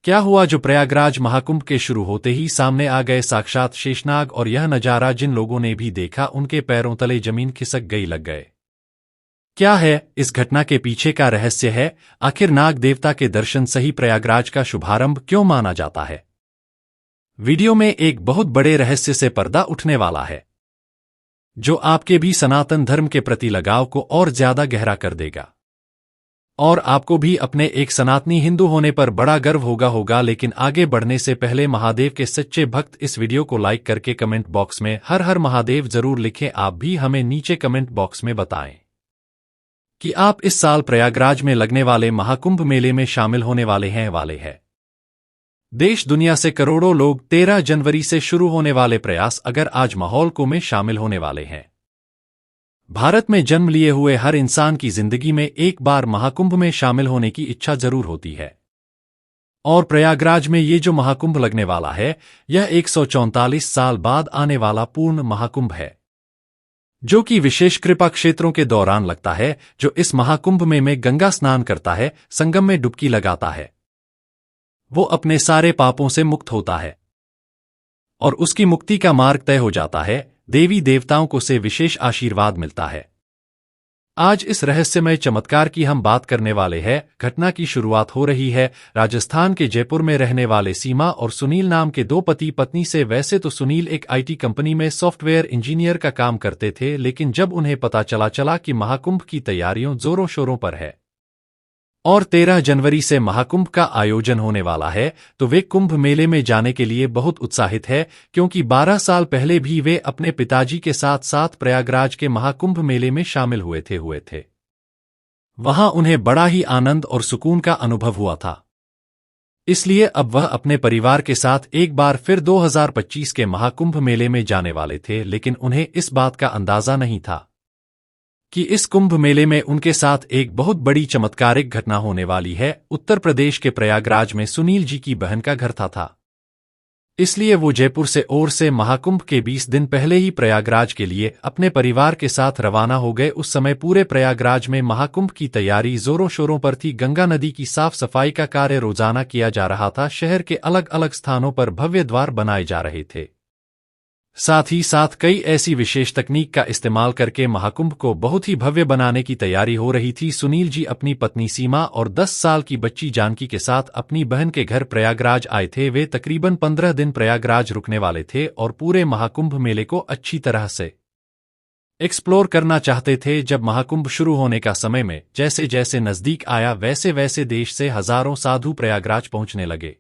क्या हुआ जो प्रयागराज महाकुंभ के शुरू होते ही सामने आ गए साक्षात शेषनाग, और यह नजारा जिन लोगों ने भी देखा उनके पैरों तले जमीन खिसक गई लग गए। क्या है इस घटना के पीछे का रहस्य है? आखिर नाग देवता के दर्शन सही प्रयागराज का शुभारंभ क्यों माना जाता है? वीडियो में एक बहुत बड़े रहस्य से पर्दा उठने वाला है, जो आपके भी सनातन धर्म के प्रति लगाव को और ज्यादा गहरा कर देगा, और आपको भी अपने एक सनातनी हिंदू होने पर बड़ा गर्व होगा। लेकिन आगे बढ़ने से पहले महादेव के सच्चे भक्त इस वीडियो को लाइक करके कमेंट बॉक्स में हर हर महादेव जरूर लिखें। आप भी हमें नीचे कमेंट बॉक्स में बताएं कि आप इस साल प्रयागराज में लगने वाले महाकुंभ मेले में शामिल होने वाले हैं। देश दुनिया से करोड़ों लोग 13 जनवरी से शुरू होने वाले प्रयास अगर आज माहौल को में शामिल होने वाले हैं। भारत में जन्म लिए हुए हर इंसान की जिंदगी में एक बार महाकुंभ में शामिल होने की इच्छा जरूर होती है, और प्रयागराज में ये जो महाकुंभ लगने वाला है, यह 144 साल बाद आने वाला पूर्ण महाकुंभ है, जो कि विशेष कृपा क्षेत्रों के दौरान लगता है। जो इस महाकुंभ में गंगा स्नान करता है, संगम में डुबकी लगाता है, वो अपने सारे पापों से मुक्त होता है और उसकी मुक्ति का मार्ग तय हो जाता है। देवी देवताओं को से विशेष आशीर्वाद मिलता है। आज इस रहस्यमय चमत्कार की हम बात करने वाले हैं। घटना की शुरुआत हो रही है राजस्थान के जयपुर में रहने वाले सीमा और सुनील नाम के दो पति पत्नी से। वैसे तो सुनील एक आईटी कंपनी में सॉफ्टवेयर इंजीनियर का काम करते थे, लेकिन जब उन्हें पता चला कि महाकुंभ की तैयारियों जोरों शोरों पर है और 13 जनवरी से महाकुंभ का आयोजन होने वाला है, तो वे कुंभ मेले में जाने के लिए बहुत उत्साहित है, क्योंकि 12 साल पहले भी वे अपने पिताजी के साथ साथ प्रयागराज के महाकुंभ मेले में शामिल हुए थे। वहां उन्हें बड़ा ही आनंद और सुकून का अनुभव हुआ था। इसलिए अब वह अपने परिवार के साथ एक बार फिर 2025 के महाकुंभ मेले में जाने वाले थे। लेकिन उन्हें इस बात का अंदाजा नहीं था कि इस कुंभ मेले में उनके साथ एक बहुत बड़ी चमत्कारिक घटना होने वाली है। उत्तर प्रदेश के प्रयागराज में सुनील जी की बहन का घर था। इसलिए वो जयपुर से महाकुंभ के 20 दिन पहले ही प्रयागराज के लिए अपने परिवार के साथ रवाना हो गए। उस समय पूरे प्रयागराज में महाकुंभ की तैयारी जोरों शोरों पर थी। गंगा नदी की साफ सफाई का कार्य रोजाना किया जा रहा था। शहर के अलग अलग स्थानों पर भव्य द्वार बनाए जा रहे थे। साथ ही साथ कई ऐसी विशेष तकनीक का इस्तेमाल करके महाकुंभ को बहुत ही भव्य बनाने की तैयारी हो रही थी। सुनील जी अपनी पत्नी सीमा और 10 साल की बच्ची जानकी के साथ अपनी बहन के घर प्रयागराज आए थे। वे तकरीबन 15 दिन प्रयागराज रुकने वाले थे और पूरे महाकुंभ मेले को अच्छी तरह से एक्सप्लोर करना चाहते थे। जब महाकुंभ शुरू होने का समय में जैसे जैसे नजदीक आया, वैसे वैसे देश से हजारों साधु प्रयागराज पहुंचने लगे,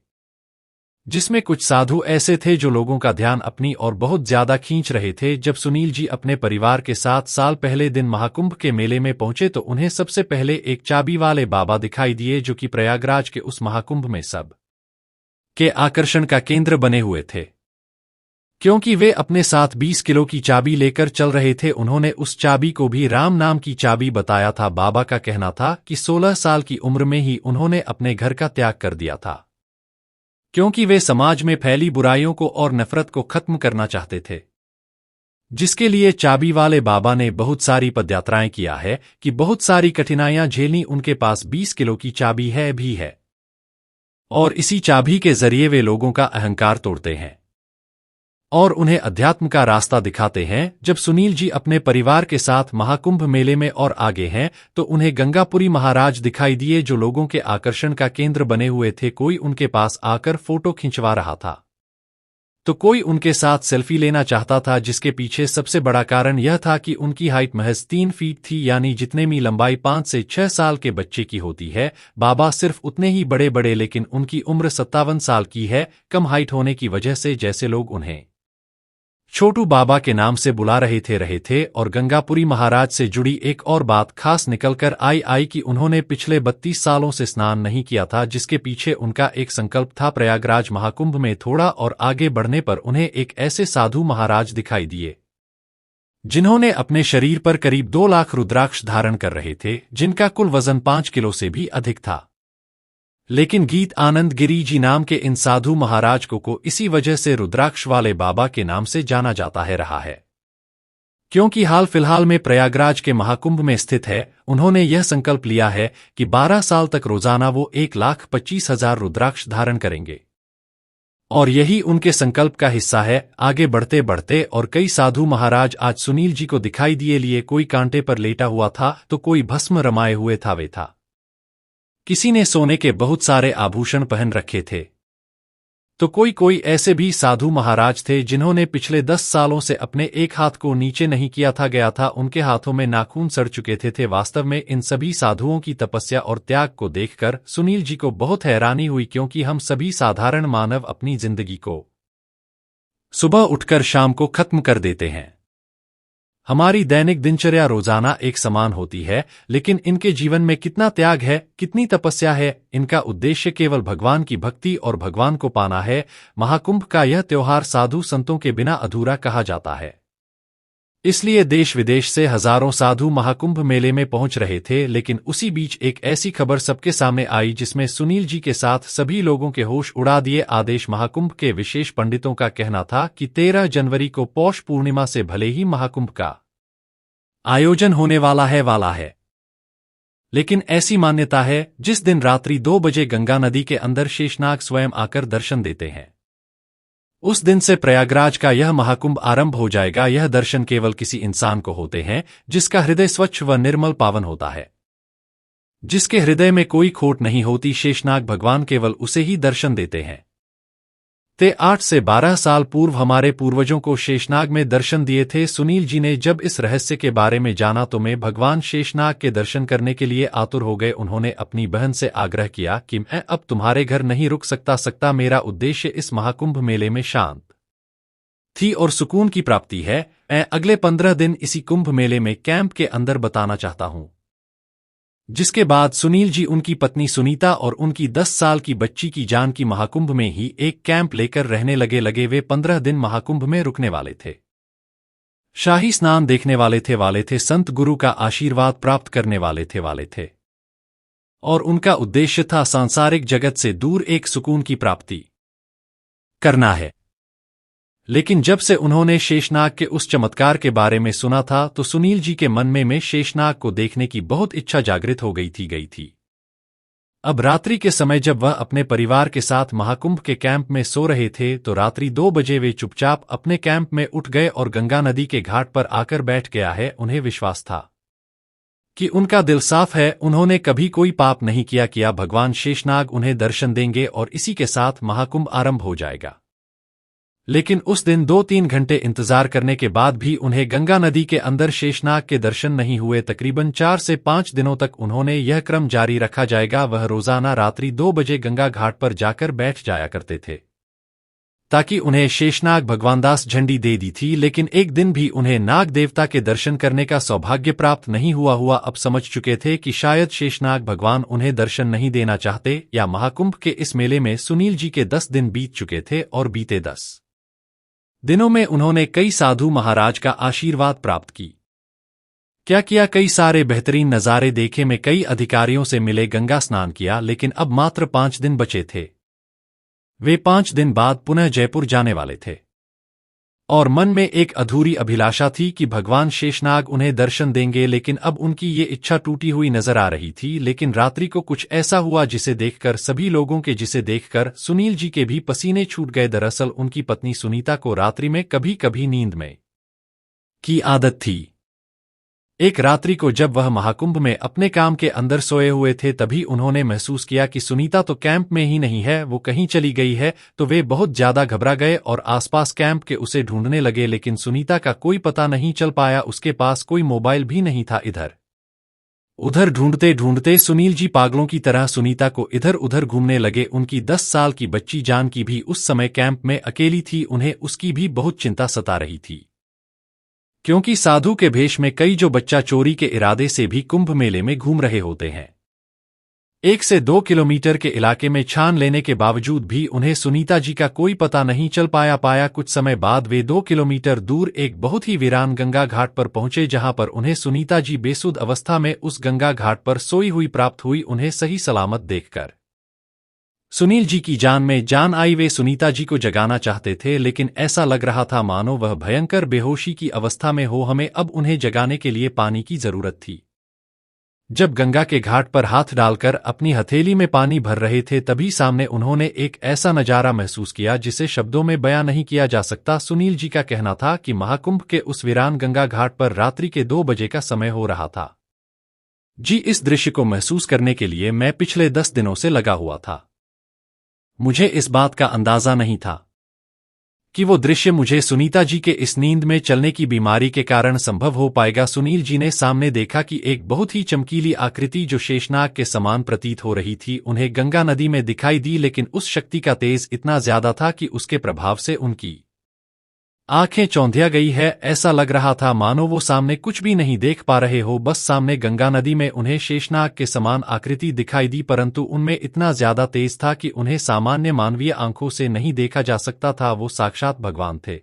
जिसमें कुछ साधु ऐसे थे जो लोगों का ध्यान अपनी ओर बहुत ज्यादा खींच रहे थे। जब सुनील जी अपने परिवार के साथ साल पहले दिन महाकुंभ के मेले में पहुंचे, तो उन्हें सबसे पहले एक चाबी वाले बाबा दिखाई दिए, जो कि प्रयागराज के उस महाकुंभ में सब के आकर्षण का केंद्र बने हुए थे। क्योंकि वे अपने साथ 20 किलो की चाबी लेकर चल रहे थे। उन्होंने उस चाबी को भी राम नाम की चाबी बताया था। बाबा का कहना था कि 16 साल की उम्र में ही उन्होंने अपने घर का त्याग कर दिया था, क्योंकि वे समाज में फैली बुराइयों को और नफरत को खत्म करना चाहते थे, जिसके लिए चाबी वाले बाबा ने बहुत सारी पदयात्राएं किया है कि बहुत सारी कठिनाइयां झेलनी। उनके पास 20 किलो की चाबी है और इसी चाबी के जरिए वे लोगों का अहंकार तोड़ते हैं और उन्हें अध्यात्म का रास्ता दिखाते हैं। जब सुनील जी अपने परिवार के साथ महाकुंभ मेले में और आगे हैं, तो उन्हें गंगापुरी महाराज दिखाई दिए, जो लोगों के आकर्षण का केंद्र बने हुए थे। कोई उनके पास आकर फोटो खिंचवा रहा था, तो कोई उनके साथ सेल्फी लेना चाहता था, जिसके पीछे सबसे बड़ा कारण यह था कि उनकी हाइट महज 3 फीट थी, यानी जितने में लंबाई 5 से 6 साल के बच्चे की होती है। बाबा सिर्फ उतने ही बड़े, लेकिन उनकी उम्र 57 साल की है। कम हाइट होने की वजह से जैसे लोग उन्हें छोटू बाबा के नाम से बुला रहे थे। और गंगापुरी महाराज से जुड़ी एक और बात खास निकलकर आई कि उन्होंने पिछले 32 सालों से स्नान नहीं किया था, जिसके पीछे उनका एक संकल्प था। प्रयागराज महाकुंभ में थोड़ा और आगे बढ़ने पर उन्हें एक ऐसे साधु महाराज दिखाई दिए, जिन्होंने अपने शरीर पर करीब 2 लाख रुद्राक्ष धारण कर रहे थे, जिनका कुल वजन 5 किलो से भी अधिक था। लेकिन गीत आनंद गिरी जी नाम के इन साधु महाराज को इसी वजह से रुद्राक्ष वाले बाबा के नाम से जाना जाता है रहा है, क्योंकि हाल फिलहाल में प्रयागराज के महाकुंभ में स्थित है, उन्होंने यह संकल्प लिया है कि 12 साल तक रोजाना वो 1,25,000 रुद्राक्ष धारण करेंगे। और यही उनके संकल्प का हिस्सा है। आगे बढ़ते बढ़ते और कई साधु महाराज आज सुनील जी को दिखाई दिए लिए, कोई कांटे पर लेटा हुआ था तो कोई भस्म रमाए हुए था वे था। किसी ने सोने के बहुत सारे आभूषण पहन रखे थे, तो कोई ऐसे भी साधु महाराज थे जिन्होंने पिछले 10 सालों से अपने एक हाथ को नीचे नहीं किया था, गया था उनके हाथों में नाखून सड़ चुके थे। वास्तव में इन सभी साधुओं की तपस्या और त्याग को देखकर सुनील जी को बहुत हैरानी हुई, क्योंकि हम सभी साधारण मानव अपनी जिंदगी को सुबह उठकर शाम को खत्म कर देते हैं। हमारी दैनिक दिनचर्या रोजाना एक समान होती है, लेकिन इनके जीवन में कितना त्याग है, कितनी तपस्या है। इनका उद्देश्य केवल भगवान की भक्ति और भगवान को पाना है। महाकुंभ का यह त्योहार साधु संतों के बिना अधूरा कहा जाता है। इसलिए देश विदेश से हजारों साधु महाकुंभ मेले में पहुंच रहे थे, लेकिन उसी बीच एक ऐसी खबर सबके सामने आई जिसमें सुनील जी के साथ सभी लोगों के होश उड़ा दिए। आदेश महाकुंभ के विशेष पंडितों का कहना था कि 13 जनवरी को पौष पूर्णिमा से भले ही महाकुंभ का आयोजन होने वाला है, लेकिन ऐसी मान्यता है जिस दिन रात्रि 2 बजे गंगा नदी के अंदर शेषनाग स्वयं आकर दर्शन देते हैं, उस दिन से प्रयागराज का यह महाकुंभ आरंभ हो जाएगा। यह दर्शन केवल किसी इंसान को होते हैं जिसका हृदय स्वच्छ व निर्मल पावन होता है, जिसके हृदय में कोई खोट नहीं होती। शेषनाग भगवान केवल उसे ही दर्शन देते हैं। 8 से 12 साल पूर्व हमारे पूर्वजों को शेषनाग में दर्शन दिए थे। सुनील जी ने जब इस रहस्य के बारे में जाना तो मैं भगवान शेषनाग के दर्शन करने के लिए आतुर हो गए। उन्होंने अपनी बहन से आग्रह किया कि मैं अब तुम्हारे घर नहीं रुक सकता। मेरा उद्देश्य इस महाकुंभ मेले में शांत थी और सुकून की प्राप्ति है। मैं अगले 15 दिन इसी कुंभ मेले में कैंप के अंदर बिताना चाहता हूं। जिसके बाद सुनील जी, उनकी पत्नी सुनीता और उनकी 10 साल की बच्ची की जान की महाकुंभ में ही एक कैंप लेकर रहने लगे। वे 15 दिन महाकुंभ में रुकने वाले थे, शाही स्नान देखने वाले थे, संत गुरु का आशीर्वाद प्राप्त करने वाले थे और उनका उद्देश्य था सांसारिक जगत से दूर एक सुकून की प्राप्ति करना है। लेकिन जब से उन्होंने शेषनाग के उस चमत्कार के बारे में सुना था तो सुनील जी के मन में शेषनाग को देखने की बहुत इच्छा जागृत हो गई थी। अब रात्रि के समय जब वह अपने परिवार के साथ महाकुंभ के कैंप में सो रहे थे तो रात्रि 2 बजे वे चुपचाप अपने कैंप में उठ गए और गंगा नदी के घाट पर आकर बैठ गया है। उन्हें विश्वास था कि उनका दिल साफ है, उन्होंने कभी कोई पाप नहीं किया। भगवान शेषनाग उन्हें दर्शन देंगे और इसी के साथ महाकुंभ आरंभ हो जाएगा। लेकिन उस दिन 2-3 घंटे इंतजार करने के बाद भी उन्हें गंगा नदी के अंदर शेषनाग के दर्शन नहीं हुए। तकरीबन 4 से 5 दिनों तक उन्होंने यह क्रम जारी रखा जाएगा। वह रोजाना रात्रि 2 बजे गंगा घाट पर जाकर बैठ जाया करते थे ताकि उन्हें शेषनाग भगवानदास झंडी दे दी थी। लेकिन एक दिन भी उन्हें नाग देवता के दर्शन करने का सौभाग्य प्राप्त नहीं हुआ। अब समझ चुके थे कि शायद शेषनाग भगवान उन्हें दर्शन नहीं देना चाहते, या महाकुंभ के इस मेले में सुनील जी के 10 दिन बीत चुके थे और बीते 10 दिनों में उन्होंने कई साधु महाराज का आशीर्वाद प्राप्त क्या किया, कई सारे बेहतरीन नज़ारे देखे, में कई अधिकारियों से मिले, गंगा स्नान किया। लेकिन अब मात्र 5 दिन बचे थे। वे 5 दिन बाद पुनः जयपुर जाने वाले थे और मन में एक अधूरी अभिलाषा थी कि भगवान शेषनाग उन्हें दर्शन देंगे। लेकिन अब उनकी ये इच्छा टूटी हुई नजर आ रही थी। लेकिन रात्रि को कुछ ऐसा हुआ जिसे देखकर सभी लोगों के जिसे देखकर सुनील जी के भी पसीने छूट गए। दरअसल उनकी पत्नी सुनीता को रात्रि में कभी कभी नींद में की आदत थी। एक रात्रि को जब वह महाकुंभ में अपने काम के अंदर सोए हुए थे तभी उन्होंने महसूस किया कि सुनीता तो कैंप में ही नहीं है, वो कहीं चली गई है। तो वे बहुत ज्यादा घबरा गए और आसपास कैंप के उसे ढूंढने लगे, लेकिन सुनीता का कोई पता नहीं चल पाया। उसके पास कोई मोबाइल भी नहीं था। इधर उधर ढूंढते ढूंढते सुनील जी पागलों की तरह सुनीता को इधर उधर घूमने लगे। उनकी 10 साल की बच्ची जानकी भी उस समय कैंप में अकेली थी। उन्हें उसकी भी बहुत चिंता सता रही थी, क्योंकि साधु के भेष में कई जो बच्चा चोरी के इरादे से भी कुंभ मेले में घूम रहे होते हैं। 1 से 2 किलोमीटर के इलाके में छान लेने के बावजूद भी उन्हें सुनीता जी का कोई पता नहीं चल पाया। कुछ समय बाद वे 2 किलोमीटर दूर एक बहुत ही वीरान गंगा घाट पर पहुंचे, जहां पर उन्हें सुनीता जी बेसुध अवस्था में उस गंगा घाट पर सोई हुई प्राप्त हुई। उन्हें सही सलामत देखकर सुनील जी की जान में जान आई। वे सुनीता जी को जगाना चाहते थे, लेकिन ऐसा लग रहा था मानो वह भयंकर बेहोशी की अवस्था में हो। हमें अब उन्हें जगाने के लिए पानी की जरूरत थी। जब गंगा के घाट पर हाथ डालकर अपनी हथेली में पानी भर रहे थे, तभी सामने उन्होंने एक ऐसा नजारा महसूस किया जिसे शब्दों में बयां नहीं किया जा सकता। सुनील जी का कहना था कि महाकुंभ के उस वीरान गंगा घाट पर रात्रि के 2 बजे का समय हो रहा था। जी, इस दृश्य को महसूस करने के लिए मैं पिछले 10 दिनों से लगा हुआ था। मुझे इस बात का अंदाजा नहीं था कि वो दृश्य मुझे सुनीता जी के इस नींद में चलने की बीमारी के कारण संभव हो पाएगा। सुनील जी ने सामने देखा कि एक बहुत ही चमकीली आकृति जो शेषनाग के समान प्रतीत हो रही थी उन्हें गंगा नदी में दिखाई दी, लेकिन उस शक्ति का तेज इतना ज्यादा था कि उसके प्रभाव से उनकी आंखें चौंधिया गई है। ऐसा लग रहा था मानो वो सामने कुछ भी नहीं देख पा रहे हो। बस सामने गंगा नदी में उन्हें शेषनाग के समान आकृति दिखाई दी, परंतु उनमें इतना ज्यादा तेज था कि उन्हें सामान्य मानवीय आंखों से नहीं देखा जा सकता था। वो साक्षात भगवान थे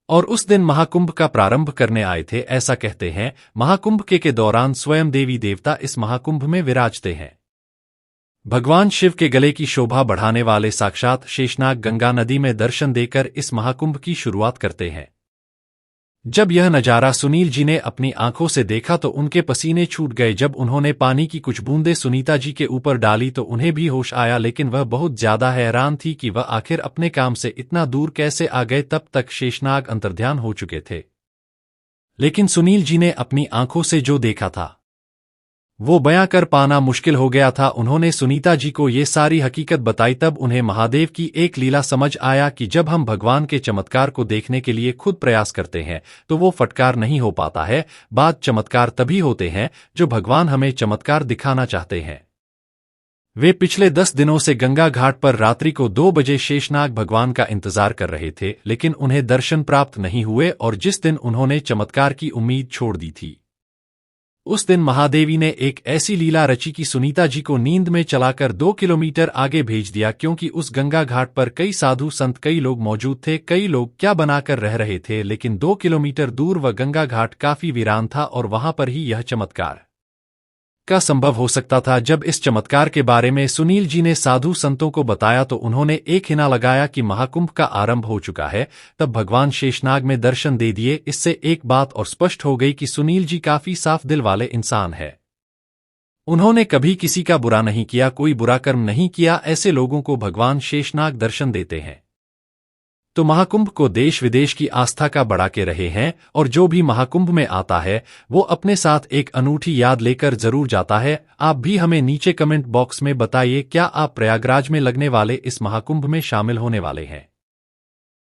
और उस दिन महाकुंभ का प्रारंभ करने आए थे। ऐसा कहते हैं महाकुंभ के दौरान स्वयं देवी देवता इस महाकुंभ में विराजते हैं। भगवान शिव के गले की शोभा बढ़ाने वाले साक्षात शेषनाग गंगा नदी में दर्शन देकर इस महाकुंभ की शुरुआत करते हैं। जब यह नजारा सुनील जी ने अपनी आंखों से देखा तो उनके पसीने छूट गए। जब उन्होंने पानी की कुछ बूंदें सुनीता जी के ऊपर डाली तो उन्हें भी होश आया, लेकिन वह बहुत ज्यादा हैरान थी कि वह आखिर अपने काम से इतना दूर कैसे आ गए। तब तक शेषनाग अंतर्ध्यान हो चुके थे, लेकिन सुनील जी ने अपनी आंखों से जो देखा था वो बयां कर पाना मुश्किल हो गया था। उन्होंने सुनीता जी को ये सारी हकीकत बताई। तब उन्हें महादेव की एक लीला समझ आया कि जब हम भगवान के चमत्कार को देखने के लिए खुद प्रयास करते हैं तो वो फटकार नहीं हो पाता है। बात चमत्कार तभी होते हैं जो भगवान हमें चमत्कार दिखाना चाहते हैं। वे पिछले 10 दिनों से गंगा घाट पर रात्रि को 2 बजे शेषनाग भगवान का इंतजार कर रहे थे, लेकिन उन्हें दर्शन प्राप्त नहीं हुए। और जिस दिन उन्होंने चमत्कार की उम्मीद छोड़ दी थी, उस दिन महादेवी ने एक ऐसी लीला रची कि सुनीता जी को नींद में चलाकर 2 किलोमीटर आगे भेज दिया, क्योंकि उस गंगा घाट पर कई साधु संत कई लोग मौजूद थे। कई लोग क्या बनाकर रह रहे थे, लेकिन 2 किलोमीटर दूर वह गंगा घाट काफी वीरान था और वहां पर ही यह चमत्कार का संभव हो सकता था। जब इस चमत्कार के बारे में सुनील जी ने साधु संतों को बताया तो उन्होंने एक हिना लगाया कि महाकुंभ का आरंभ हो चुका है। तब भगवान शेषनाग में दर्शन दे दिए। इससे एक बात और स्पष्ट हो गई कि सुनील जी काफी साफ दिल वाले इंसान है। उन्होंने कभी किसी का बुरा नहीं किया, कोई बुरा कर्म नहीं किया। ऐसे लोगों को भगवान शेषनाग दर्शन देते हैं तो महाकुंभ को देश विदेश की आस्था का बढ़ा के रहे हैं, और जो भी महाकुंभ में आता है वो अपने साथ एक अनूठी याद लेकर जरूर जाता है। आप भी हमें नीचे कमेंट बॉक्स में बताइए, क्या आप प्रयागराज में लगने वाले इस महाकुंभ में शामिल होने वाले हैं?